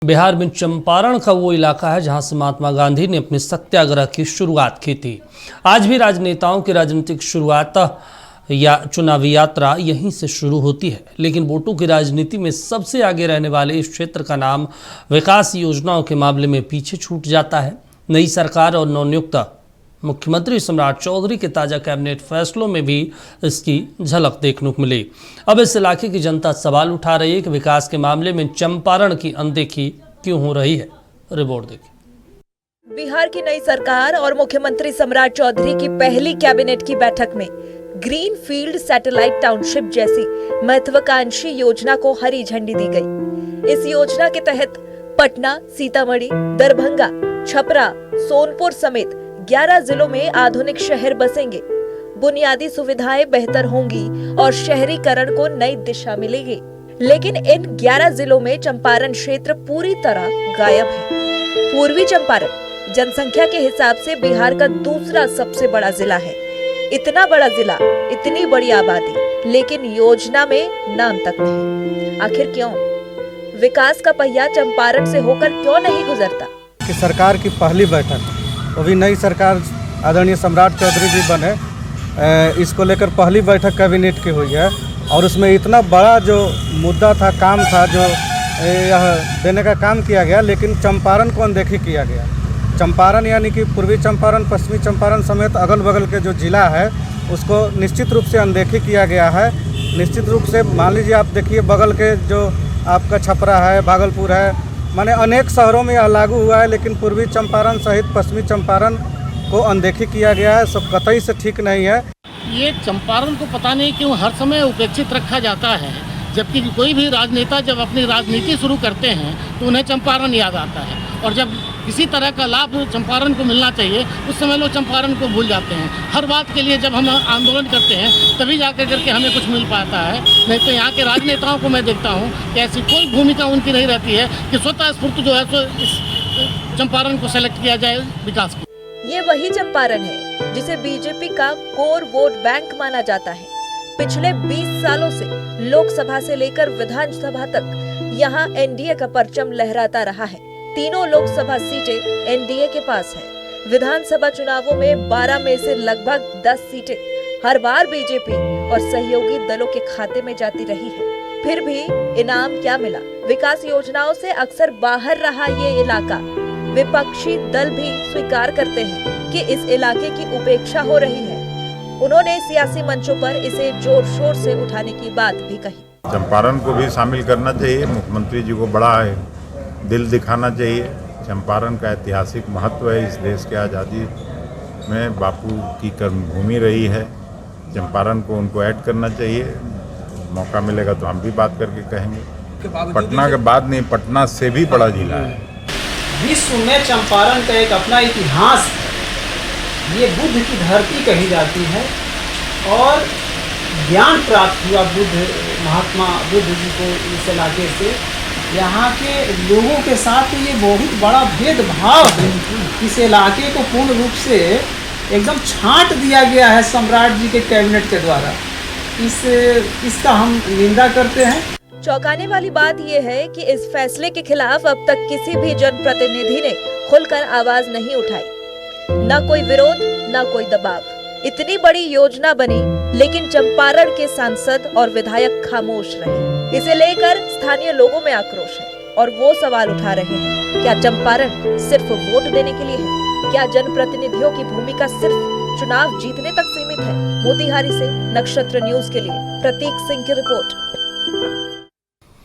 बिहार में चंपारण का वो इलाका है जहां से महात्मा गांधी ने अपने सत्याग्रह की शुरुआत की थी। आज भी राजनेताओं की राजनीतिक शुरुआत या चुनावी यात्रा यहीं से शुरू होती है, लेकिन वोटों की राजनीति में सबसे आगे रहने वाले इस क्षेत्र का नाम विकास योजनाओं के मामले में पीछे छूट जाता है। नई सरकार और नवनियुक्त मुख्यमंत्री सम्राट चौधरी के ताज़ा कैबिनेट फैसलों में भी इसकी झलक देखने को मिली। अब इस इलाके की जनता सवाल उठा रही है कि विकास के मामले में चंपारण की अनदेखी क्यों हो रही है। रिपोर्ट देखिए। बिहार की नई सरकार और मुख्यमंत्री सम्राट चौधरी की पहली कैबिनेट की बैठक में ग्रीन फील्ड सैटेलाइट टाउनशिप जैसी महत्वाकांक्षी योजना को हरी झंडी दी गई। इस योजना के तहत पटना, सीतामढ़ी, दरभंगा, छपरा, सोनपुर समेत 11 जिलों में आधुनिक शहर बसेंगे। बुनियादी सुविधाएं बेहतर होंगी और शहरीकरण को नई दिशा मिलेगी। लेकिन इन 11 जिलों में चंपारण क्षेत्र पूरी तरह गायब है। पूर्वी चंपारण जनसंख्या के हिसाब से बिहार का दूसरा सबसे बड़ा जिला है। इतना बड़ा जिला, इतनी बड़ी आबादी, लेकिन योजना में नाम तक नहीं। आखिर क्यों? विकास का पहिया चंपारण से होकर क्यों नहीं गुजरता? कि सरकार की पहली बैठक, वो भी नई सरकार आदरणीय सम्राट चौधरी जी बने, इसको लेकर पहली बैठक कैबिनेट की हुई है और उसमें इतना बड़ा जो मुद्दा था, काम था, जो यह देने का काम किया गया, लेकिन चंपारण को अनदेखी किया गया। चंपारण यानी कि पूर्वी चंपारण, पश्चिमी चंपारण समेत अगल बगल के जो जिला है उसको निश्चित रूप से अनदेखी किया गया है। निश्चित रूप से मान लीजिए, आप देखिए बगल के जो आपका छपरा है, भागलपुर है, माने अनेक शहरों में यह लागू हुआ है, लेकिन पूर्वी चंपारण सहित पश्चिमी चंपारण को अनदेखी किया गया है। सब कतई से ठीक नहीं है। ये चंपारण को पता नहीं क्यों हर समय उपेक्षित रखा जाता है, जबकि कोई भी राजनेता जब अपनी राजनीति शुरू करते हैं तो उन्हें चंपारण याद आता है, और जब किसी तरह का लाभ चंपारण को मिलना चाहिए उस समय लोग चंपारण को भूल जाते हैं। हर बात के लिए जब हम आंदोलन करते हैं तभी जाकर करके हमें कुछ मिल पाता है, नहीं तो यहाँ के राजनेताओं को मैं देखता हूँ कि ऐसी कोई भूमिका उनकी नहीं रहती है कि स्वतः स्फूर्त जो है तो इस चंपारण को सेलेक्ट किया जाए विकास को। ये वही चंपारण है जिसे बीजेपी का कोर वोट बैंक माना जाता है। पिछले 20 सालों से लोकसभा से लेकर विधानसभा तक यहाँ एनडीए का परचम लहराता रहा है। तीनों लोकसभा सीटें एनडीए के पास है। विधानसभा चुनावों में 12 में से लगभग 10 सीटें हर बार बीजेपी और सहयोगी दलों के खाते में जाती रही है। फिर भी इनाम क्या मिला? विकास योजनाओं से अक्सर बाहर रहा ये इलाका। विपक्षी दल भी स्वीकार करते हैं कि इस इलाके की उपेक्षा हो रही है। उन्होंने सियासी मंचों पर इसे जोर शोर से उठाने की बात भी कही। चंपारण को भी शामिल करना चाहिए। मुख्यमंत्री जी को बड़ा दिल दिखाना चाहिए। चंपारण का ऐतिहासिक महत्व है। इस देश के आज़ादी में बापू की कर्मभूमि रही है। चंपारण को उनको ऐड करना चाहिए। मौका मिलेगा तो हम भी बात करके कहेंगे। पटना के बाद नहीं, पटना से भी बड़ा जिला है। विश्व में चंपारण का एक अपना इतिहास है। ये बुद्ध की धरती कही जाती है और ज्ञान प्राप्त हुआ महात्मा बुद्ध जी को इस इलाके से। यहाँ के लोगों के साथ ये बहुत बड़ा भेदभाव है। इस इलाके को पूर्ण रूप से एकदम छांट दिया गया है सम्राट जी के कैबिनेट के द्वारा। इसका हम निंदा करते हैं। चौंकाने वाली बात यह है कि इस फैसले के खिलाफ अब तक किसी भी जनप्रतिनिधि ने खुलकर आवाज नहीं उठाई। न कोई विरोध, न कोई दबाव। इतनी बड़ी योजना बनी, लेकिन चंपारण के सांसद और विधायक खामोश रहे। इसे लेकर स्थानीय लोगों में आक्रोश है और वो सवाल उठा रहे हैं, क्या चंपारण सिर्फ वोट देने के लिए है? क्या जनप्रतिनिधियों की भूमिका सिर्फ चुनाव जीतने तक सीमित है? मोतिहारी से नक्षत्र न्यूज के लिए प्रतीक सिंह की रिपोर्ट।